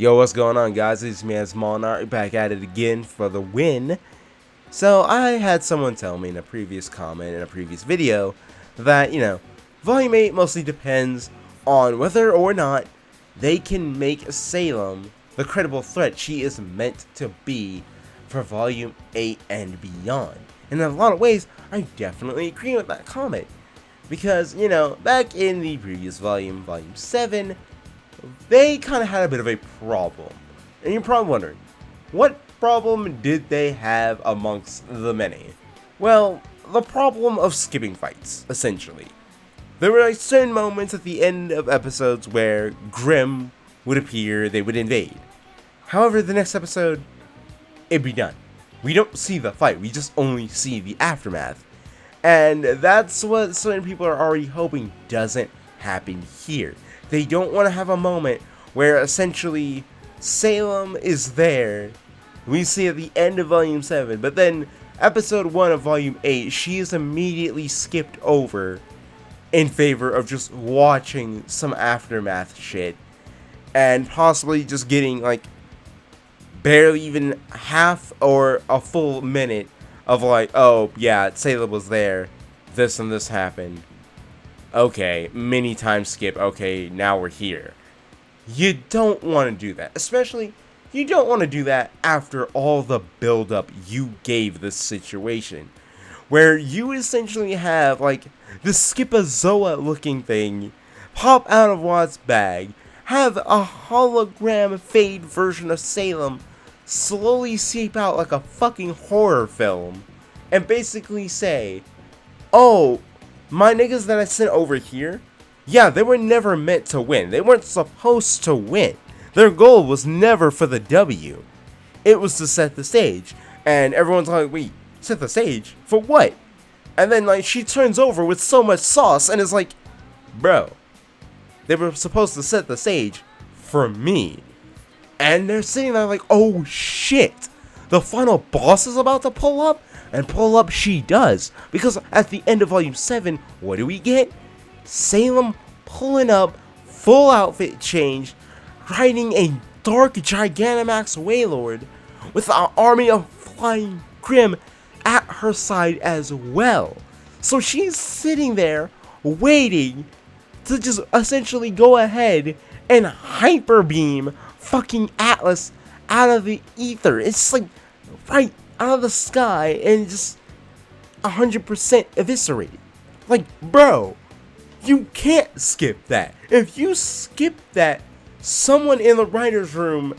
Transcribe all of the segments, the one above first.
Yo, what's going on, guys? It's me, Smallnart, back at it again for the win. So, I had someone tell me in a previous comment, in a previous video, that, Volume 8 mostly depends on whether or not they can make Salem the credible threat she is meant to be for Volume 8 and beyond. And in a lot of ways, I definitely agree with that comment. Because, back in the previous volume, Volume 7, they kind of had a bit of a problem. And you're probably wondering, what problem did they have amongst the many? Well, the problem of skipping fights, essentially. There were certain moments at the end of episodes where Grimm would appear, they would invade. However, the next episode, it'd be done. We don't see the fight, we just only see the aftermath. And that's what certain people are already hoping doesn't happen here. They don't want to have a moment where essentially Salem is there. We see at the end of Volume 7, but then Episode 1 of Volume 8, she is immediately skipped over in favor of just watching some aftermath shit. And possibly just getting like barely even half or a full minute of like, oh yeah, Salem was there, this and this happened. Okay, many times skip, okay, now we're here. You don't want to do that. Especially, you don't want to do that after all the build-up you gave this situation. Where you essentially have, like, the Skipazoa looking thing pop out of Watt's bag, have a hologram fade version of Salem slowly seep out like a fucking horror film, and basically say, oh, my niggas that I sent over here, yeah, they were never meant to win. They weren't supposed to win. Their goal was never for the W. It was to set the stage. And everyone's like, wait, set the stage? For what? And then, like, she turns over with so much sauce and is like, bro, they were supposed to set the stage for me. And they're sitting there like, oh shit, the final boss is about to pull up? And pull up she does. Because at the end of Volume 7, what do we get? Salem pulling up, full outfit change, riding a dark Gigantamax Wailord with an army of flying Grimm at her side as well. So she's sitting there waiting to just essentially go ahead and hyper beam fucking Atlas out of the ether. It's like right out of the sky and just 100% eviscerated. Like, bro, you can't skip that. If you skip that, someone in the writer's room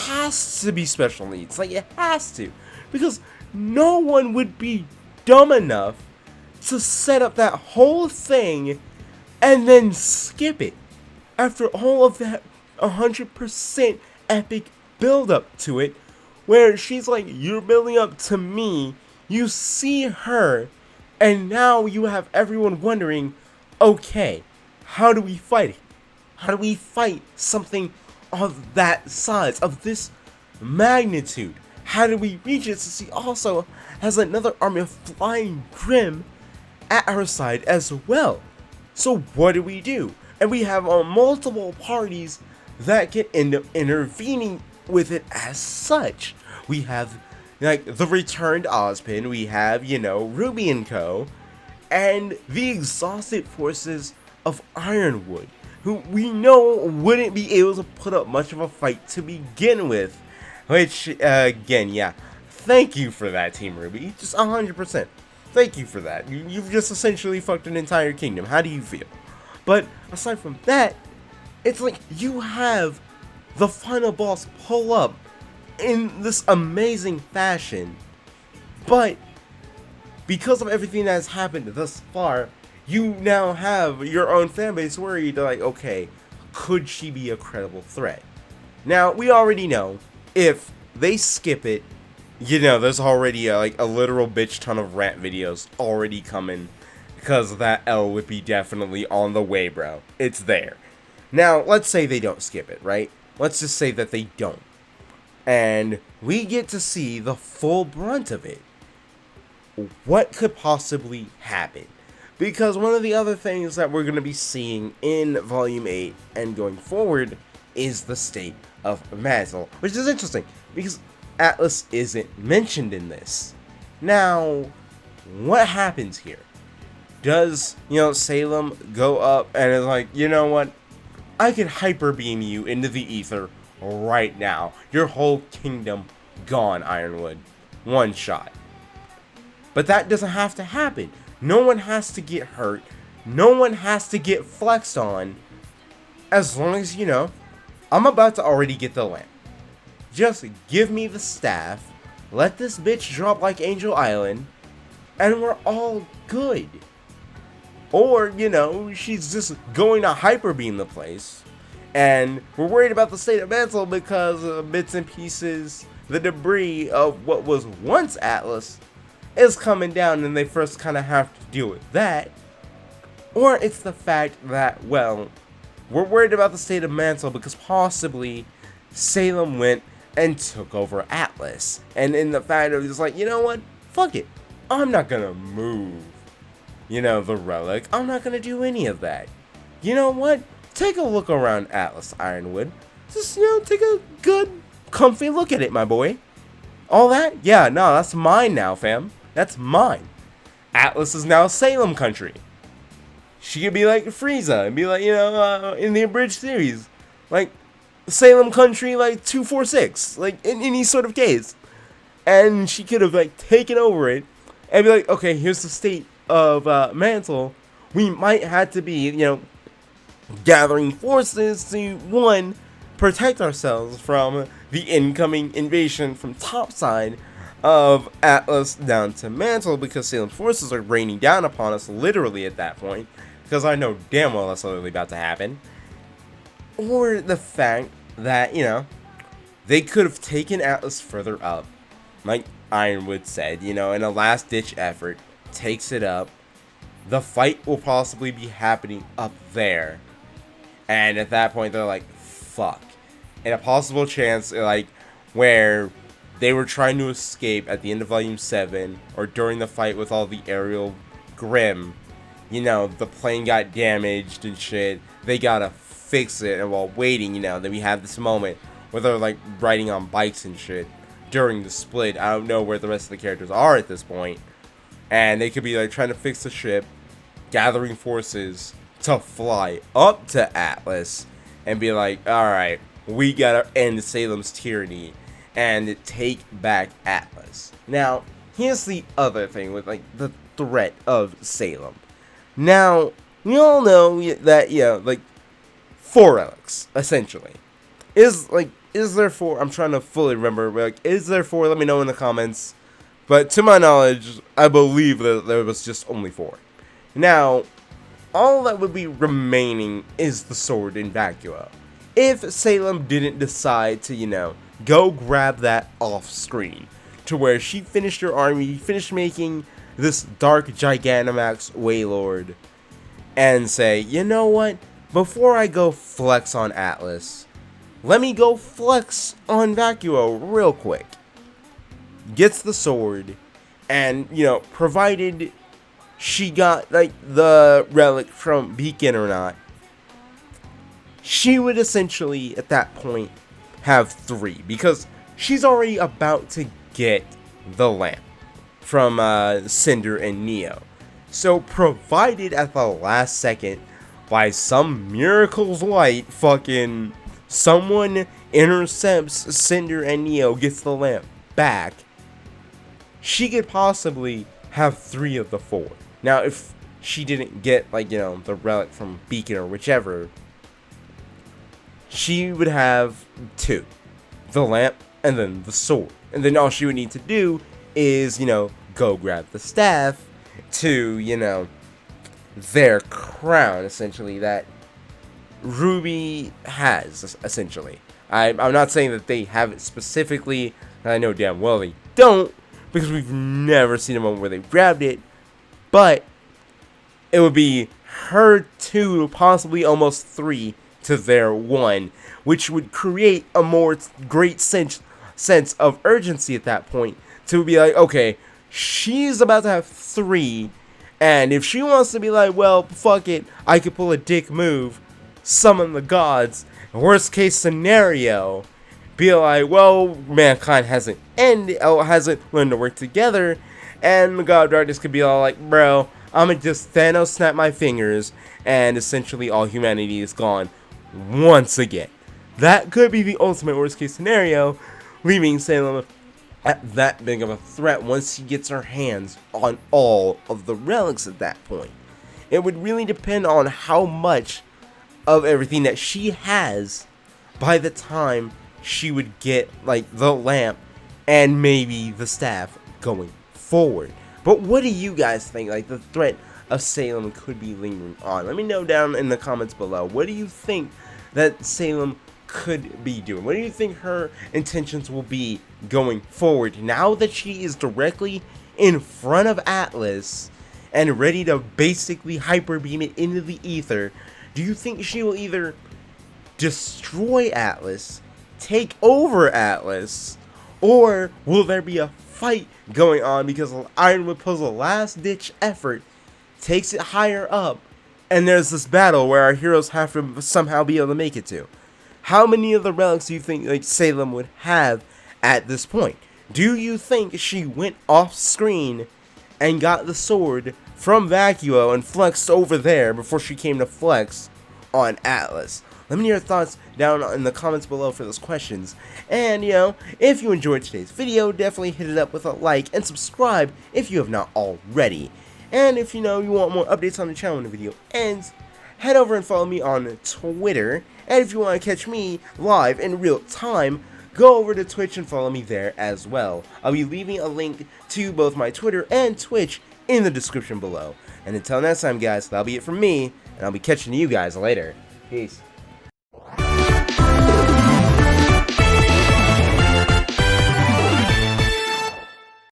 has to be special needs. Like, it has to. Because no one would be dumb enough to set up that whole thing and then skip it. After all of that 100% epic build up to it, where she's like, you're building up to me, you see her, and now you have everyone wondering, okay, how do we fight it? How do we fight something of that size, of this magnitude? How do we reach it since she also has another army of flying Grimm at her side as well? So what do? And we have multiple parties that can end up intervening with it as such. We have, like, the returned Ozpin, we have, RWBY and Co., and the exhausted forces of Ironwood, who we know wouldn't be able to put up much of a fight to begin with, which, again, yeah, thank you for that, Team RWBY, just 100%, thank you for that. You've just essentially fucked an entire kingdom. How do you feel? But aside from that, it's like you have the final boss pull up in this amazing fashion, but because of everything that has happened thus far, you now have your own fanbase worried, like, okay, could she be a credible threat? Now, we already know, if they skip it, there's already a literal bitch ton of rant videos already coming, because that L would be definitely on the way, bro. It's there. Now, let's say they don't skip it, right? Let's just say that they don't. And we get to see the full brunt of it. What could possibly happen? Because one of the other things that we're going to be seeing in Volume 8 and going forward is the state of Mantle, which is interesting because Atlas isn't mentioned in this. Now, what happens here? Does, Salem go up and is like, you know what? I can hyper beam you into the ether right now. Your whole kingdom gone, Ironwood. One shot. But that doesn't have to happen. No one has to get hurt. No one has to get flexed on. As long as, I'm about to already get the lamp. Just give me the staff. Let this bitch drop like Angel Island. And we're all good. Or, she's just going to hyper beam the place. And we're worried about the state of Mantle because bits and pieces, the debris of what was once Atlas is coming down and they first kind of have to deal with that. Or it's the fact that, well, we're worried about the state of Mantle because possibly Salem went and took over Atlas. And in the fact of it's like, you know what? Fuck it. I'm not gonna move, the relic. I'm not gonna do any of that. You know what? Take a look around Atlas, Ironwood. Just, take a good, comfy look at it, my boy. All that? Yeah, no, that's mine now, fam. That's mine. Atlas is now Salem country. She could be like Frieza and be like, in the abridged series. Like, Salem country, like, 246. Like, in any sort of case. And she could have, like, taken over it and be like, okay, here's the state of Mantle. We might have to be, gathering forces to, one, protect ourselves from the incoming invasion from topside of Atlas down to Mantle, because Salem's forces are raining down upon us literally at that point, because I know damn well that's literally about to happen. Or the fact that, they could have taken Atlas further up, like Ironwood said, in a last-ditch effort, takes it up. The fight will possibly be happening up there. And at that point, they're like, fuck. And a possible chance, like, where they were trying to escape at the end of Volume 7, or during the fight with all the aerial Grimm, the plane got damaged and shit. They gotta fix it. And while waiting, then we have this moment where they're, like, riding on bikes and shit during the split. I don't know where the rest of the characters are at this point. And they could be, like, trying to fix the ship, gathering forces to fly up to Atlas and be like, alright, we gotta end Salem's tyranny and take back Atlas. Now, here's the other thing with, like, the threat of Salem. Now, we all know that, like, 4 relics, essentially. Is there 4? I'm trying to fully remember, but, like, is there 4? Let me know in the comments. But to my knowledge, I believe that there was just only 4. Now, all that would be remaining is the sword in Vacuo. If Salem didn't decide to, go grab that off screen, to where she finished her army, finished making this Dark Gigantamax Waylord, and say, you know what, before I go flex on Atlas, let me go flex on Vacuo real quick. Gets the sword, and, provided she got, like, the relic from Beacon or not, she would essentially, at that point, have 3. Because she's already about to get the lamp from Cinder and Neo. So, provided at the last second, by some miracle's light, fucking someone intercepts Cinder and Neo, gets the lamp back, she could possibly have 3 of the 4. Now, if she didn't get, like, the relic from Beacon or whichever, she would have 2. The lamp, and then the sword. And then all she would need to do is, go grab the staff to, their crown, essentially, that RWBY has, essentially. I'm not saying that they have it specifically, and I know damn well they don't, because we've never seen a moment where they grabbed it. But it would be her 2, possibly almost 3 to their 1, which would create a more great sense of urgency at that point to be like, okay, she's about to have 3, and if she wants to be like, well, fuck it, I could pull a dick move, summon the gods. Worst case scenario, be like, well, mankind hasn't ended, hasn't learned to work together, and the God of Darkness could be all like, bro, I'ma just Thanos snap my fingers, and essentially all humanity is gone once again. That could be the ultimate worst case scenario, leaving Salem at that big of a threat once she gets her hands on all of the relics at that point. It would really depend on how much of everything that she has by the time she would get like the lamp and maybe the staff going forward. But what do you guys think? Like, the threat of Salem could be lingering on. Let me know down in the comments below. What do you think that Salem could be doing? What do you think her intentions will be going forward now that she is directly in front of Atlas and ready to basically hyper beam it into the ether? Do you think she will either destroy Atlas, take over Atlas, or will there be a fight going on because Ironwood pulls a last ditch effort, takes it higher up, and there's this battle where our heroes have to somehow be able to make it to? How many of the relics do you think like Salem would have at this point? Do you think she went off screen and got the sword from Vacuo and flexed over there before she came to flex on Atlas? Let me know your thoughts down in the comments below for those questions. And, if you enjoyed today's video, definitely hit it up with a like and subscribe if you have not already. And if you want more updates on the channel when the video ends, head over and follow me on Twitter. And if you want to catch me live in real time, go over to Twitch and follow me there as well. I'll be leaving a link to both my Twitter and Twitch in the description below. And until next time, guys, that'll be it from me, and I'll be catching you guys later. Peace.